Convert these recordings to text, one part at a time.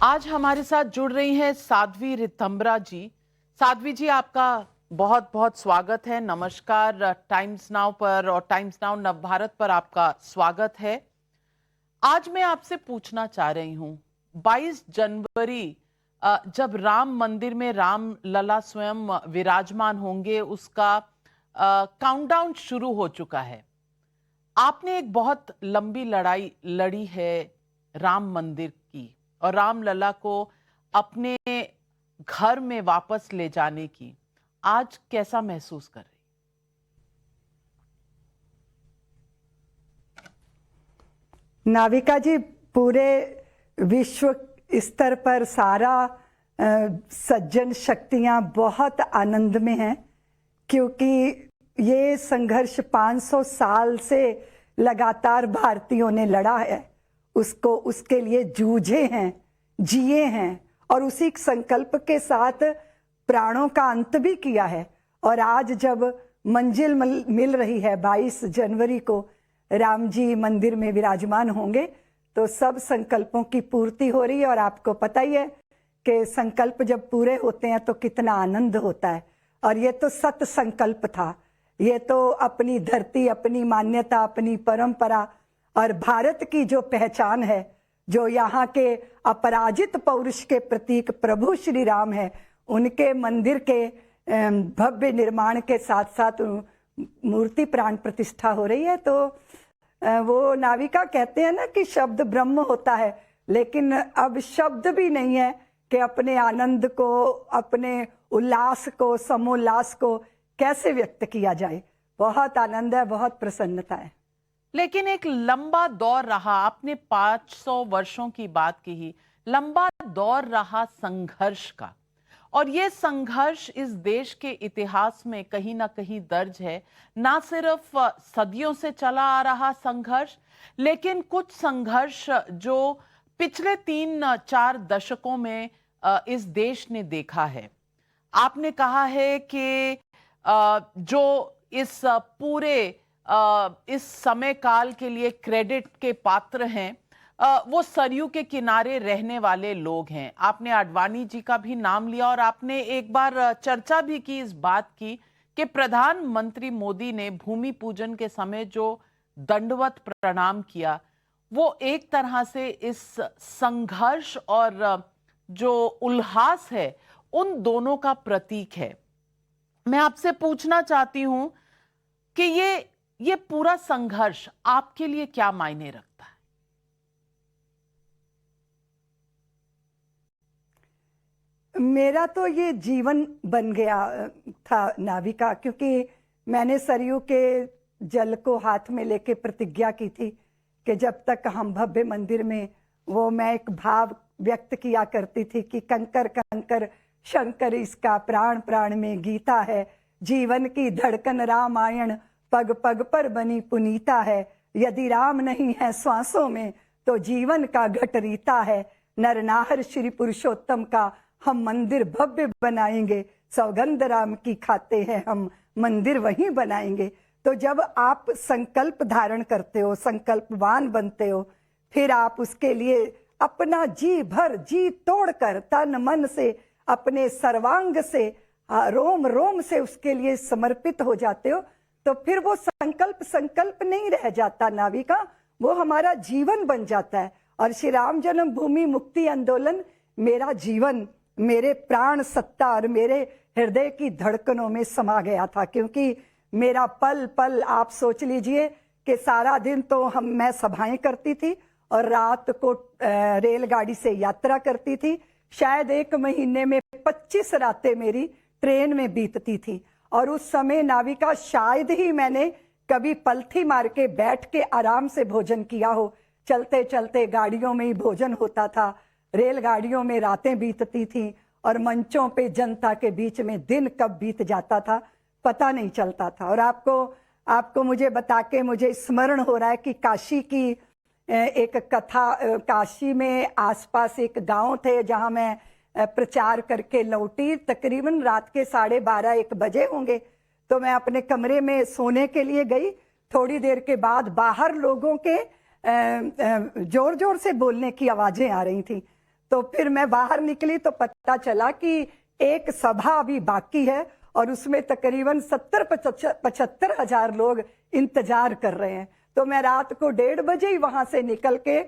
आज हमारे साथ जुड़ रही हैं साध्वी रितंबरा जी। साध्वी जी, आपका बहुत बहुत स्वागत है। नमस्कार। टाइम्स नाउ पर और टाइम्स नाउ नवभारत पर आपका स्वागत है। आज मैं आपसे पूछना चाह रही हूँ, 22 जनवरी जब राम मंदिर में राम लला स्वयं विराजमान होंगे, उसका काउंटडाउन शुरू हो चुका है। आपने एक बहुत लंबी लड़ाई लड़ी है राम मंदिर की और रामलला को अपने घर में वापस ले जाने की। आज कैसा महसूस कर रही? नाविका जी, पूरे विश्व स्तर पर सारा सज्जन शक्तियां बहुत आनंद में हैं, क्योंकि ये संघर्ष 500 साल से लगातार भारतीयों ने लड़ा है, उसको उसके लिए जूझे हैं, जिए हैं और उसी संकल्प के साथ प्राणों का अंत भी किया है। और आज जब मंजिल मिल रही है, 22 जनवरी को राम जी मंदिर में विराजमान होंगे, तो सब संकल्पों की पूर्ति हो रही है। और आपको पता ही है कि संकल्प जब पूरे होते हैं तो कितना आनंद होता है। और ये तो सत संकल्प था, ये तो अपनी धरती, अपनी मान्यता, अपनी परंपरा और भारत की जो पहचान है, जो यहाँ के अपराजित पौरुष के प्रतीक प्रभु श्री राम है, उनके मंदिर के भव्य निर्माण के साथ साथ मूर्ति प्राण प्रतिष्ठा हो रही है। तो वो नाविका कहते हैं ना कि शब्द ब्रह्म होता है, लेकिन अब शब्द भी नहीं है कि अपने आनंद को, अपने उल्लास को, समोल्लास को कैसे व्यक्त किया जाए। बहुत आनंद है, बहुत प्रसन्नता है। लेकिन एक लंबा दौर रहा, आपने 500 वर्षों की बात की, लंबा दौर रहा संघर्ष का। और ये संघर्ष इस देश के इतिहास में कहीं ना कहीं दर्ज है। ना सिर्फ सदियों से चला आ रहा संघर्ष, लेकिन कुछ संघर्ष जो पिछले 3-4 दशकों में इस देश ने देखा है। आपने कहा है कि जो इस पूरे इस समय काल के लिए क्रेडिट के पात्र हैं, वो सरयू के किनारे रहने वाले लोग हैं। आपने आडवाणी जी का भी नाम लिया और आपने एक बार चर्चा भी की इस बात की कि प्रधानमंत्री मोदी ने भूमि पूजन के समय जो दंडवत प्रणाम किया, वो एक तरह से इस संघर्ष और जो उल्लास है, उन दोनों का प्रतीक है। मैं आपसे पूछना चाहती हूं कि ये पूरा संघर्ष आपके लिए क्या मायने रखता है? मेरा तो ये जीवन बन गया था नाविका, क्योंकि मैंने सरयू के जल को हाथ में लेके प्रतिज्ञा की थी कि जब तक हम भव्य मंदिर में, वो मैं एक भाव व्यक्त किया करती थी कि कंकर कंकर शंकर इसका प्राण प्राण में गीता है, जीवन की धड़कन रामायण पग पग पर बनी पुनीता है, यदि राम नहीं है श्वासों में तो जीवन का घट रीता है, नरनाहर श्री पुरुषोत्तम का हम मंदिर भव्य बनाएंगे, सौगंध राम की खाते हैं हम मंदिर वहीं बनाएंगे। तो जब आप संकल्प धारण करते हो, संकल्पवान बनते हो, फिर आप उसके लिए अपना जी भर, जी तोड़कर, तन मन से, अपने सर्वांग से, रोम रोम से उसके लिए समर्पित हो जाते हो, तो फिर वो संकल्प नहीं रह जाता नाविका, वो हमारा जीवन बन जाता है। और श्री राम जन्मभूमि मुक्ति आंदोलन मेरा जीवन, मेरे प्राण सत्ता और मेरे हृदय की धड़कनों में समा गया था। क्योंकि मेरा पल पल, आप सोच लीजिए कि सारा दिन तो मैं सभाएं करती थी और रात को रेलगाड़ी से यात्रा करती थी। शायद 1 महीने में 25 रातें मेरी ट्रेन में बीतती थी। और उस समय नाविका शायद ही मैंने कभी पलथी मार के बैठ के आराम से भोजन किया हो। चलते चलते गाड़ियों में ही भोजन होता था, रेलगाड़ियों में रातें बीतती थी और मंचों पे जनता के बीच में दिन कब बीत जाता था पता नहीं चलता था। और आपको मुझे बता के मुझे स्मरण हो रहा है कि काशी की एक कथा, काशी में आसपास एक गांव थे जहां मैं प्रचार करके लौटी। तकरीबन रात के 12:30-1 बजे होंगे। तो मैं अपने कमरे में सोने के लिए गई। थोड़ी देर के बाद बाहर लोगों के जोर जोर से बोलने की आवाजें आ रही थी। तो फिर मैं बाहर निकली तो पता चला कि एक सभा अभी बाकी है और उसमें तकरीबन 70-75 हजार लोग इंतजार कर रहे हैं। तो मैं रात को 1:30 बजे ही वहां से निकल के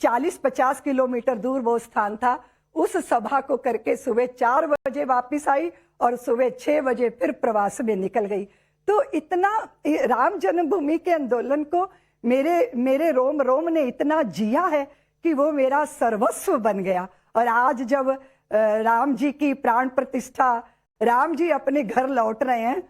40-50 किलोमीटर दूर वो स्थान था, उस सभा को करके सुबह 4 बजे वापस आई और सुबह 6 बजे फिर प्रवास में निकल गई। तो इतना राम जन्मभूमि के आंदोलन को मेरे रोम रोम ने इतना जिया है कि वो मेरा सर्वस्व बन गया। और आज जब राम जी की प्राण प्रतिष्ठा, राम जी अपने घर लौट रहे हैं,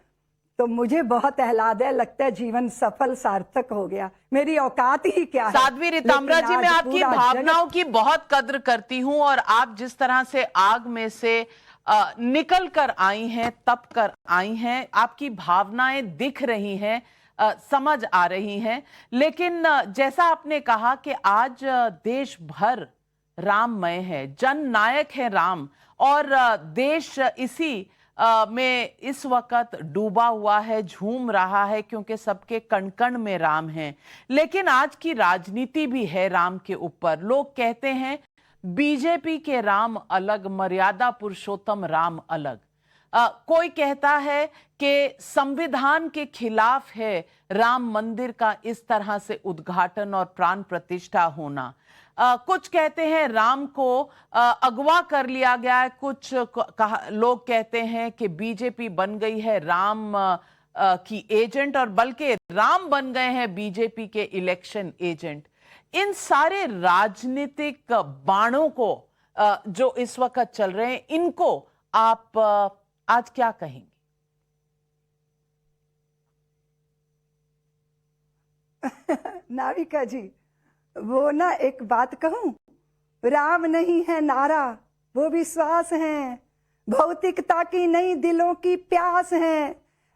तो मुझे बहुत आह्लाद है, लगता है जीवन सफल सार्थक हो गया। मेरी औकात ही क्या है। साध्वी रीताम्बरा जी, मैं आपकी भावनाओं की बहुत कद्र करती हूं और आप जिस तरह से आग में से निकल कर आई हैं, तप कर आई हैं, आपकी भावनाएं दिख रही हैं, समझ आ रही हैं। लेकिन जैसा आपने कहा कि आज देश भर राममय है, जन नायक है राम, और देश इसी में इस वक्त डूबा हुआ है, झूम रहा है, क्योंकि सबके कण कण में राम है। लेकिन आज की राजनीति भी है राम के ऊपर। लोग कहते हैं बीजेपी के राम अलग, मर्यादा पुरुषोत्तम राम अलग। कोई कहता है कि संविधान के खिलाफ है राम मंदिर का इस तरह से उद्घाटन और प्राण प्रतिष्ठा होना। कुछ कहते हैं राम को अगवा कर लिया गया है। कुछ लोग कहते हैं कि बीजेपी बन गई है राम की एजेंट, और बल्कि राम बन गए हैं बीजेपी के इलेक्शन एजेंट। इन सारे राजनीतिक बाणों को जो इस वक्त चल रहे हैं, इनको आप आज क्या कहेंगे? नाविका जी, वो ना एक बात कहूं, राम नहीं है नारा, वो विश्वास है। भौतिकता की नई दिलों की प्यास है।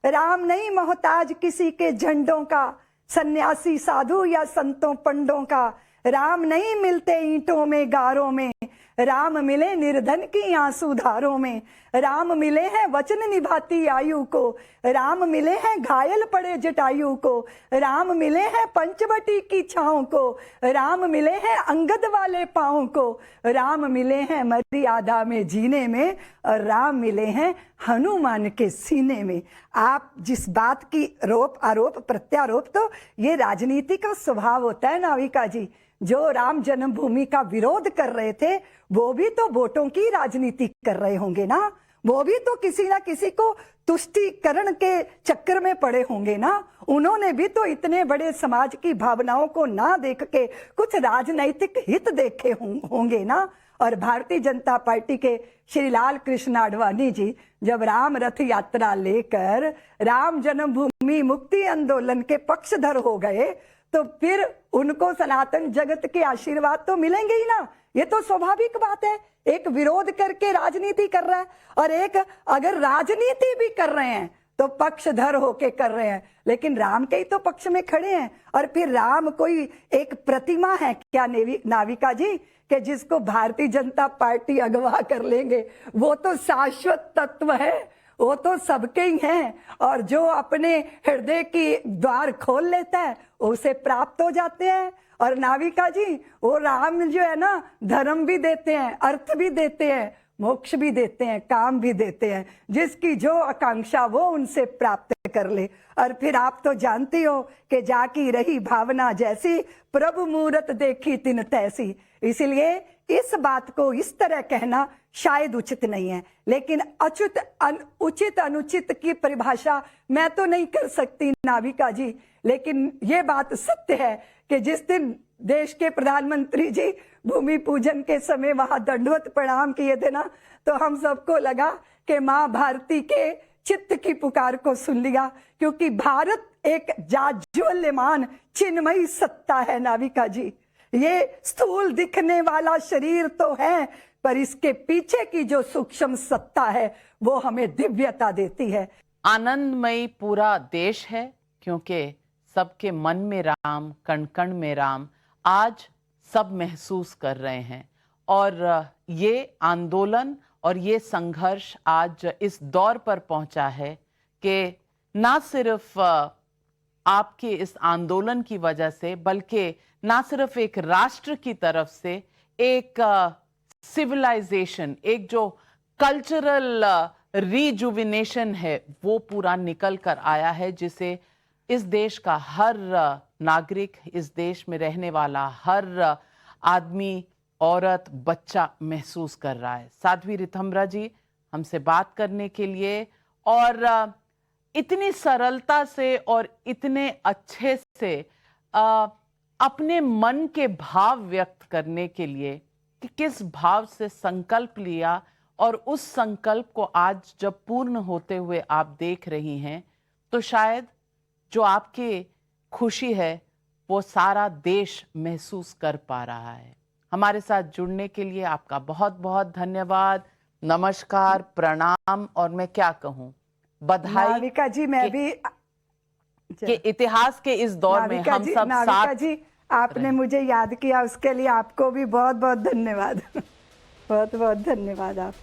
राम नहीं मोहताज किसी के झंडों का, सन्यासी साधु या संतों पंडों का। राम नहीं मिलते ईंटों में गारों में, राम मिले निर्धन की आंसू धारों में। राम मिले हैं वचन निभाती आयु को, राम मिले हैं घायल पड़े जटायु को। राम मिले हैं पंचवटी की छाओं को, राम मिले हैं अंगद वाले पांव को। राम मिले हैं मर्यादा में जीने में, और राम मिले हैं हनुमान के सीने में। आप जिस बात की रोप आरोप प्रत्यारोप, तो ये राजनीति का स्वभाव होता है नाविका जी। जो राम जन्मभूमि का विरोध कर रहे थे, वो भी तो वोटों की राजनीति कर रहे होंगे ना। वो भी तो किसी ना किसी को तुष्टीकरण के चक्कर में पड़े होंगे ना। उन्होंने भी तो इतने बड़े समाज की भावनाओं को ना देख के कुछ राजनैतिक हित देखे होंगे ना। और भारतीय जनता पार्टी के श्री लाल कृष्ण आडवाणी जी जब राम रथ यात्रा लेकर राम जन्मभूमि मुक्ति आंदोलन के पक्षधर हो गए, तो फिर उनको सनातन जगत के आशीर्वाद तो मिलेंगे ही ना। ये तो स्वाभाविक बात है। एक विरोध करके राजनीति कर रहा है, और एक अगर राजनीति भी कर रहे हैं तो पक्षधर होके कर रहे हैं, लेकिन राम के ही तो पक्ष में खड़े हैं। और फिर राम कोई एक प्रतिमा है क्या नाविका जी, कि जिसको भारतीय जनता पार्टी अगवा कर लेंगे? वो तो शाश्वत तत्व है, वो तो सबके ही हैं, और जो अपने हृदय की द्वार खोल लेता है उसे प्राप्त हो जाते हैं। और नाविका जी, वो राम जो है ना, धर्म भी देते हैं, अर्थ भी देते हैं, मोक्ष भी देते हैं, काम भी देते हैं। जिसकी जो आकांक्षा वो उनसे प्राप्त कर ले। और फिर आप तो जानती हो कि जाकी रही भावना जैसी, प्रभु मूरत देखी तिन तैसी। इसलिए इस बात को इस तरह कहना शायद उचित नहीं है, लेकिन उचित अनुचित की परिभाषा मैं तो नहीं कर सकती नाविका जी। लेकिन ये बात सत्य है कि जिस दिन देश के प्रधानमंत्री जी भूमि पूजन के समय वहां दंडवत प्रणाम किए थे ना, तो हम सबको लगा कि मां भारती के चित्त की पुकार को सुन लिया। क्योंकि भारत एक जाज्वल्यमान चिन्मयी सत्ता है नाविका जी। ये स्थूल दिखने वाला शरीर तो है, पर इसके पीछे की जो सूक्ष्म सत्ता है वो हमें दिव्यता देती है। आनंदमयी पूरा देश है, क्योंकि सबके मन में राम, कण कण में राम आज सब महसूस कर रहे हैं। और ये आंदोलन और ये संघर्ष आज इस दौर पर पहुंचा है कि ना सिर्फ आपके इस आंदोलन की वजह से, बल्कि ना सिर्फ एक राष्ट्र की तरफ से एक सिविलाइजेशन, एक जो कल्चरल रिजुविनेशन है, वो पूरा निकल कर आया है, जिसे इस देश का हर नागरिक, इस देश में रहने वाला हर आदमी, औरत, बच्चा महसूस कर रहा है। साध्वी ऋतंभरा जी हमसे बात करने के लिए और इतनी सरलता से और इतने अच्छे से अपने मन के भाव व्यक्त करने के लिए कि किस भाव से संकल्प लिया और उस संकल्प को आज जब पूर्ण होते हुए आप देख रही हैं, तो शायद जो आपकी खुशी है वो सारा देश महसूस कर पा रहा है। हमारे साथ जुड़ने के लिए आपका बहुत बहुत धन्यवाद, नमस्कार, प्रणाम और मैं क्या कहूँ, बधाई। नाविका जी, मैं भी के इतिहास के इस दौर में हम सब नाविका साथ जी, आपने मुझे याद किया, उसके लिए आपको भी बहुत बहुत धन्यवाद। बहुत बहुत धन्यवाद आप